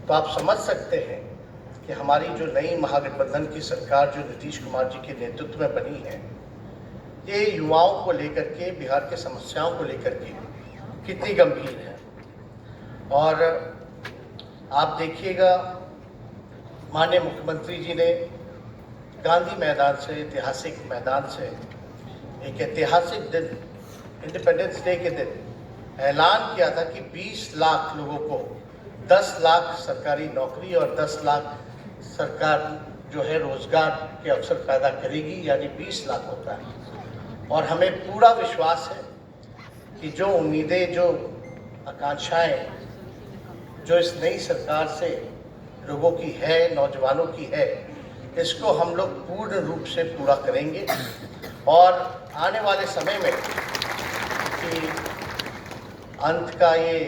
तो आप समझ सकते हैं कि हमारी जो नई महागठबंधन की सरकार जो नीतीश कुमार जी के नेतृत्व में बनी है, ये युवाओं को लेकर के, बिहार के समस्याओं को लेकर के कितनी गंभीर है। और आप देखिएगा, माननीय मुख्यमंत्री जी ने गांधी मैदान से, ऐतिहासिक मैदान से एक ऐतिहासिक दिन, इंडिपेंडेंस डे के दिन ऐलान किया था कि 20 लाख लोगों को 10 लाख सरकारी नौकरी और 10 लाख सरकार जो है रोजगार के अवसर पैदा करेगी, यानी 20 लाख होता है। और हमें पूरा विश्वास है कि जो उम्मीदें, जो आकांक्षाएं जो इस नई सरकार से लोगों की है, नौजवानों की है, इसको हम लोग पूर्ण रूप से पूरा करेंगे। और आने वाले समय में कि अंत का ये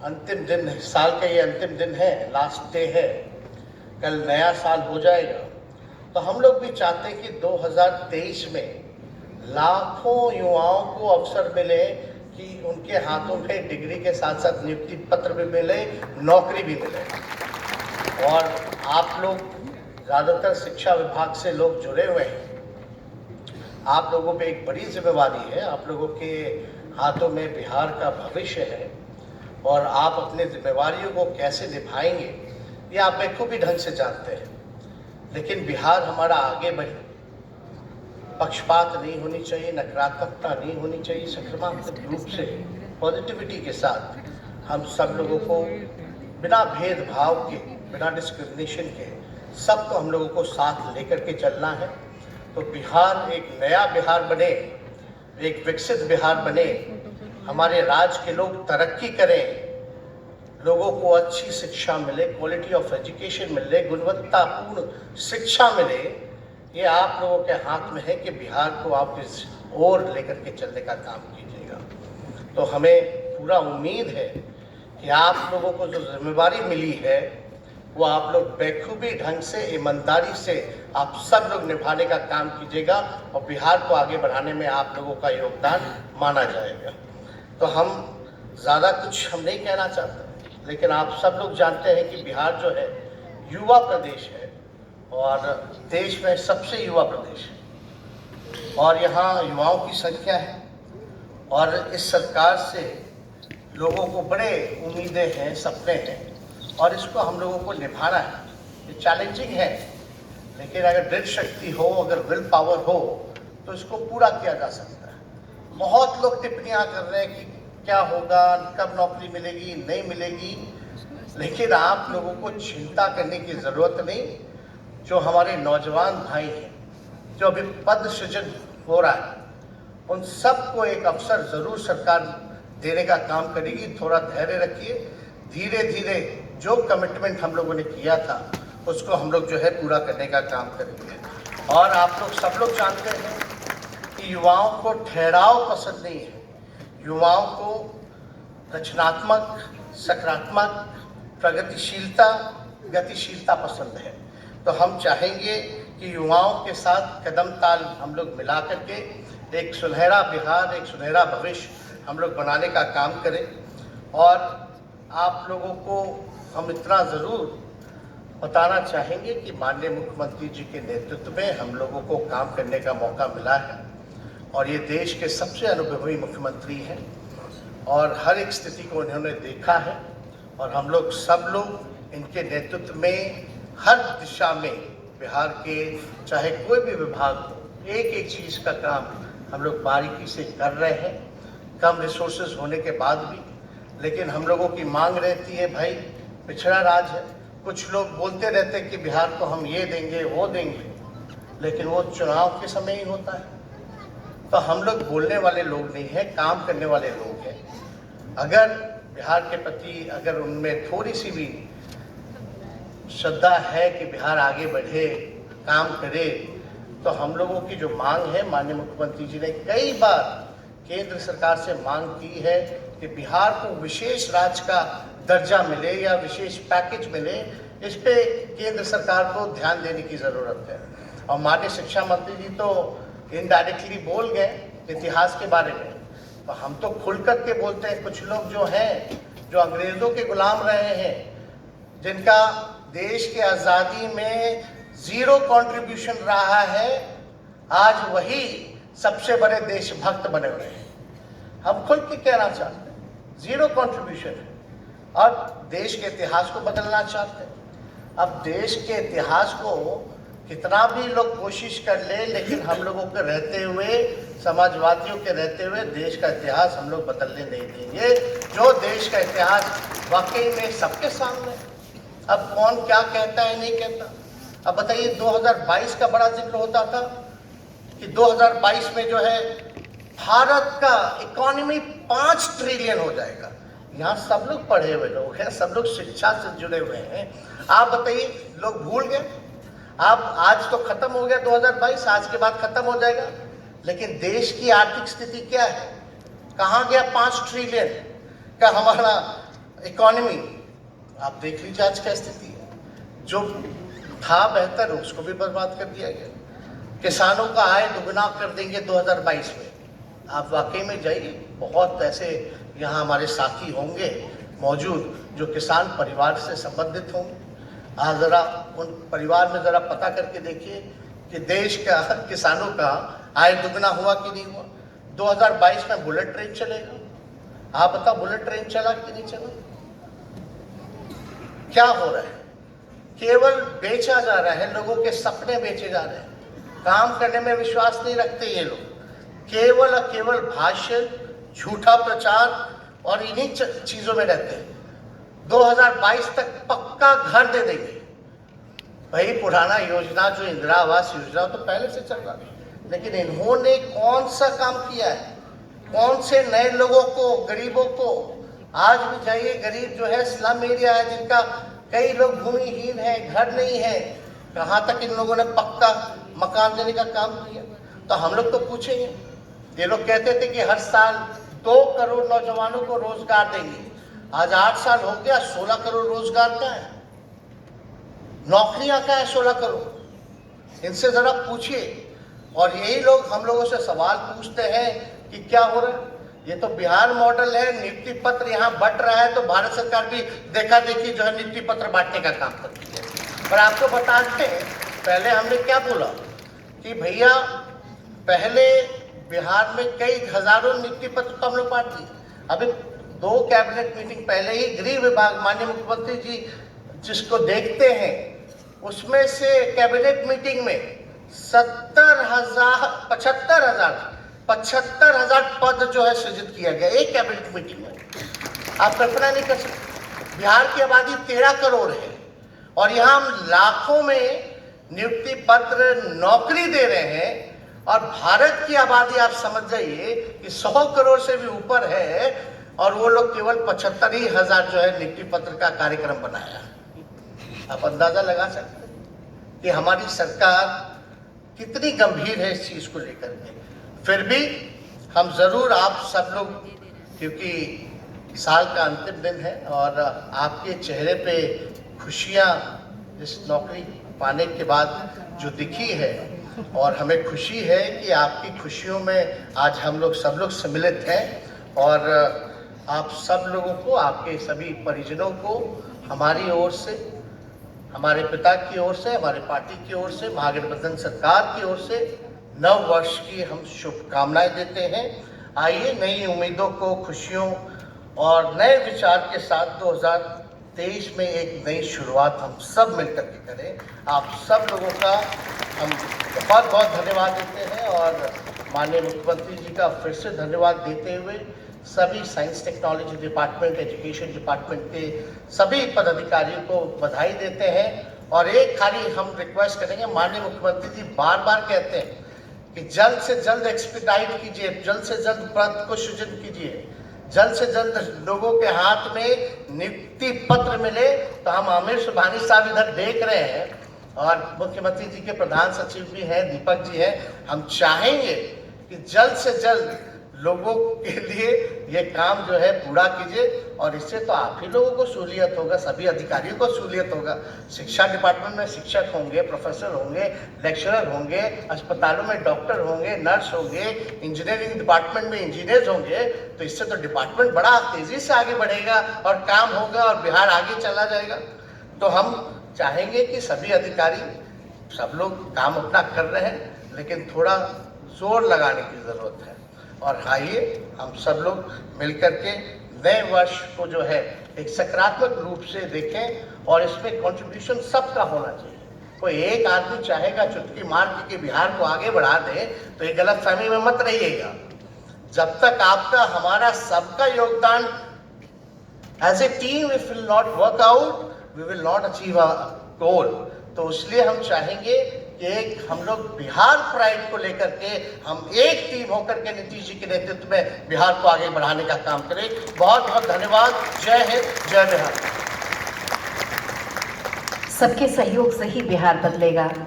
अंतिम दिन, साल का ये अंतिम दिन है, लास्ट डे है, कल नया साल हो जाएगा, तो हम लोग भी चाहते हैं कि 2023 में लाखों युवाओं को अवसर मिले कि उनके हाथों में डिग्री के साथ साथ नियुक्ति पत्र भी मिले, नौकरी भी मिले। और आप लोग ज़्यादातर शिक्षा विभाग से लोग जुड़े हुए हैं, आप लोगों पे एक बड़ी जिम्मेवारी है, आप लोगों के हाथों में बिहार का भविष्य है और आप अपने जिम्मेवारियों को कैसे निभाएंगे ये आप बखूबी ढंग से जानते हैं। लेकिन बिहार हमारा आगे बढ़े, पक्षपात नहीं होनी चाहिए, नकारात्मकता नहीं होनी चाहिए, सकारात्मक रूप से पॉजिटिविटी के साथ हम सब लोगों को बिना भेदभाव के, बिना डिस्क्रिमिनेशन के सबको हम लोगों को साथ लेकर के चलना है। तो बिहार एक नया बिहार बने, एक विकसित बिहार बने, हमारे राज्य के लोग तरक्की करें, लोगों को अच्छी शिक्षा मिले, क्वालिटी ऑफ एजुकेशन मिले, गुणवत्तापूर्ण शिक्षा मिले। ये आप लोगों के हाथ में है कि बिहार को आप इस ओर लेकर के चलने का काम कीजिएगा। तो हमें पूरा उम्मीद है कि आप लोगों को जो जिम्मेवारी मिली है वो आप लोग बखूबी ढंग से, ईमानदारी से आप सब लोग निभाने का काम कीजिएगा और बिहार को आगे बढ़ाने में आप लोगों का योगदान माना जाएगा। तो हम ज़्यादा कुछ हम नहीं कहना चाहते, लेकिन आप सब लोग जानते हैं कि बिहार जो है युवा प्रदेश है और देश में सबसे युवा प्रदेश है और यहाँ युवाओं की संख्या है। और इस सरकार से लोगों को बड़े उम्मीदें हैं, सपने हैं और इसको हम लोगों को निभाना है। ये चैलेंजिंग है, लेकिन अगर दृढ़ शक्ति हो, अगर विल पावर हो तो इसको पूरा किया जा सकता है। बहुत लोग टिप्पणियां कर रहे हैं कि क्या होगा, कब नौकरी मिलेगी, नहीं मिलेगी, लेकिन आप लोगों को चिंता करने की ज़रूरत नहीं। जो हमारे नौजवान भाई हैं, जो अभी पद सृजन हो रहा है, उन सबको एक अवसर ज़रूर सरकार देने का काम करेगी। थोड़ा धैर्य रखिए, धीरे धीरे जो कमिटमेंट हम लोगों ने किया था उसको हम लोग जो है पूरा करने का काम करेंगे। और आप लोग सब लोग जानते हैं कि युवाओं को ठहराव पसंद नहीं है, युवाओं को रचनात्मक, सकारात्मक, प्रगतिशीलता, गतिशीलता पसंद है। तो हम चाहेंगे कि युवाओं के साथ कदम ताल हम लोग मिला करके एक सुनहरा बिहार, एक सुनहरा भविष्य हम लोग बनाने का काम करें। और आप लोगों को हम इतना ज़रूर बताना चाहेंगे कि माननीय मुख्यमंत्री जी के नेतृत्व में हम लोगों को काम करने का मौका मिला है और ये देश के सबसे अनुभवी मुख्यमंत्री हैं और हर एक स्थिति को उन्होंने देखा है और हम लोग सब लोग इनके नेतृत्व में हर दिशा में बिहार के चाहे कोई भी विभाग हो, एक एक चीज़ का काम हम लोग बारीकी से कर रहे हैं, कम रिसोर्सेज होने के बाद भी। लेकिन हम लोगों की मांग रहती है, भाई पिछड़ा राज्य है, कुछ लोग बोलते रहते हैं कि बिहार को हम ये देंगे, वो देंगे, लेकिन वो चुनाव के समय ही होता है। तो हम लोग बोलने वाले लोग नहीं हैं, काम करने वाले लोग हैं। अगर बिहार के प्रति अगर उनमें थोड़ी सी भी श्रद्धा है कि बिहार आगे बढ़े, काम करे, तो हम लोगों की जो मांग है, माननीय मुख्यमंत्री जी ने कई बार केंद्र सरकार से मांग की है कि बिहार को विशेष राज्य का दर्जा मिले या विशेष पैकेज मिले। इस पे केंद्र सरकार को ध्यान देने की ज़रूरत है। और माननीय शिक्षा मंत्री जी तो इनडायरेक्टली बोल गए इतिहास के बारे में, तो हम तो खुल कर के बोलते हैं। कुछ लोग जो हैं, जो अंग्रेज़ों के गुलाम रहे हैं, जिनका देश की आज़ादी में जीरो कंट्रीब्यूशन रहा है, आज वही सबसे बड़े देशभक्त बने हुए हैं। हम खुल के कहना चाहते हैं, जीरो कंट्रीब्यूशन है और देश के इतिहास को बदलना चाहते हैं। अब देश के इतिहास को कितना भी लोग कोशिश कर ले, लेकिन हम लोगों के रहते हुए, समाजवादियों के रहते हुए देश का इतिहास हम लोग बदलने नहीं देंगे। जो देश का इतिहास वाकई में सबके सामने, अब कौन क्या कहता है नहीं कहता। अब बताइए, 2022 का बड़ा जिक्र होता था कि 2022 में जो है भारत का इकोनॉमी 5 ट्रिलियन हो जाएगा। यहाँ सब लोग पढ़े हुए लोग हैं, सब लोग शिक्षा से जुड़े हुए हैं। आप बताइए, लोग भूल गए। आप आज तो खत्म हो गया 2022, आज के बाद खत्म हो जाएगा, लेकिन देश की आर्थिक स्थिति क्या है? कहाँ गया 5 ट्रिलियन का हमारा इकोनॉमी? आप देख लीजिए आज क्या स्थिति है। जो था बेहतर उसको भी बर्बाद कर दिया गया। किसानों का आय दुगना कर देंगे 2022 में। आप वाकई में जाइए, बहुत ऐसे यहाँ हमारे साथी होंगे मौजूद जो किसान परिवार से संबंधित होंगे। आज ज़रा उन परिवार में ज़रा पता करके देखिए कि देश का किसानों का आय दुगना हुआ कि नहीं हुआ। 2022 में बुलेट ट्रेन चलेगा। आप बताओ, बुलेट ट्रेन चला कि नहीं चला? क्या हो रहा है? केवल बेचा जा रहा है, लोगों के सपने बेचे जा रहे हैं। काम करने में विश्वास नहीं रखते ये लोग, केवल और केवल भाषण, झूठा प्रचार और इन्हीं चीजों में रहते हैं। 2022 तक पक्का घर दे देंगे। भाई, पुराना योजना जो इंदिरा आवास योजना तो पहले से चल रहा है, लेकिन इन्होंने कौन सा काम किया है? कौन से नए लोगों को, गरीबों को? आज भी जाइए, गरीब जो है स्लम एरिया है, जिनका कई लोग भूमिहीन है, घर नहीं है, कहाँ तक इन लोगों ने पक्का मकान देने का काम किया? तो हम लोग तो पूछेंगे। ये लोग कहते थे कि हर साल 2 करोड़ नौजवानों को रोजगार देंगे। आज 8 साल हो गया, 16 करोड़ रोजगार का है, नौकरियां का है 16 करोड़। इनसे जरा पूछिए। और यही लोग हम लोगों से सवाल पूछते हैं कि क्या हो रहा है। ये तो बिहार मॉडल है, नियुक्ति पत्र यहाँ बंट रहा है, तो भारत सरकार भी देखा देखी जो है नियुक्ति पत्र बांटने का काम करती है। पर आपको बताते हैं, पहले हमने क्या बोला कि भैया, पहले बिहार में कई हजारों नियुक्ति पत्र तो हम लोग बांट दिए। अभी 2 कैबिनेट मीटिंग पहले ही गृह विभाग, माननीय मुख्यमंत्री जी जिसको देखते हैं, उसमें से कैबिनेट मीटिंग में 75,000 पद जो है सृजित किया गया एक कैबिनेट मीटिंग में। आप कल्पना नहीं कर सकते। बिहार की आबादी 13 करोड़ है और यहाँ हम लाखों में नियुक्ति पत्र, नौकरी दे रहे हैं। और भारत की आबादी आप समझ जाइए कि 100 करोड़ से भी ऊपर है, और वो लोग केवल 75,000 जो है नियुक्ति पत्र का कार्यक्रम बनाया। आप अंदाजा लगा सकते हैं कि हमारी सरकार कितनी गंभीर है इस चीज को लेकर के। फिर भी हम जरूर, आप सब लोग, क्योंकि साल का अंतिम दिन है और आपके चेहरे पे खुशियां इस नौकरी पाने के बाद जो दिखी है, और हमें खुशी है कि आपकी खुशियों में आज हम लोग सब लोग सम्मिलित हैं। और आप सब लोगों को, आपके सभी परिजनों को हमारी ओर से, हमारे पिता की ओर से, हमारे पार्टी की ओर से, महागठबंधन सरकार की ओर से नव वर्ष की हम शुभकामनाएं देते हैं। आइए, नई उम्मीदों को, खुशियों और नए विचार के साथ 2023 में एक नई शुरुआत हम सब मिलकर के करें। आप सब लोगों का हम बहुत बहुत धन्यवाद देते हैं और माननीय मुख्यमंत्री जी का फिर से धन्यवाद देते हुए सभी science technology department, education department के सभी पदाधिकारियों को बधाई देते हैं। और एक खाली हम रिक्वेस्ट करेंगे, माननीय मुख्यमंत्री जी बार बार कहते हैं कि जल्द से जल्द एक्सपीडाइट कीजिए, जल्द से जल्द पद को सृजन कीजिए, जल्द से जल्द लोगों के हाथ में नियुक्ति पत्र मिले। तो हम आमिर सुबहानी साहब इधर देख रहे हैं और मुख्यमंत्री जी के प्रधान सचिव भी हैं, दीपक जी हैं। हम चाहेंगे कि जल्द से जल्द लोगों के लिए ये काम जो है पूरा कीजिए, और इससे तो आप ही लोगों को सहूलियत होगा, सभी अधिकारियों को सहूलियत होगा। शिक्षा डिपार्टमेंट में शिक्षक होंगे, प्रोफेसर होंगे, लेक्चरर होंगे, अस्पतालों में डॉक्टर होंगे, नर्स होंगे, इंजीनियरिंग डिपार्टमेंट में इंजीनियर्स होंगे। तो इससे तो डिपार्टमेंट बड़ा तेजी से आगे बढ़ेगा और काम होगा और बिहार आगे चला जाएगा। तो हम चाहेंगे कि सभी अधिकारी, सब लोग काम अपना कर रहे हैं, लेकिन थोड़ा जोर लगाने की ज़रूरत है। और आइए हम सब लोग मिलकर के नए वर्ष को जो है एक सकारात्मक रूप से देखें और इसमें कंट्रीब्यूशन सबका होना चाहिए। कोई एक आदमी चाहेगा चुटकी मार के बिहार को आगे बढ़ा दे, तो ये गलतफहमी में मत रहिएगा। जब तक आपका हमारा सबका योगदान as a team if will not work out, we will not achieve a goal. तो इसलिए हम चाहेंगे कि एक हम लोग बिहार प्राइड को लेकर के हम एक टीम होकर के नीतीश जी के नेतृत्व में बिहार को आगे बढ़ाने का काम करें। बहुत बहुत धन्यवाद। जय हिंद, जय बिहार। सबके सहयोग से ही बिहार बदलेगा।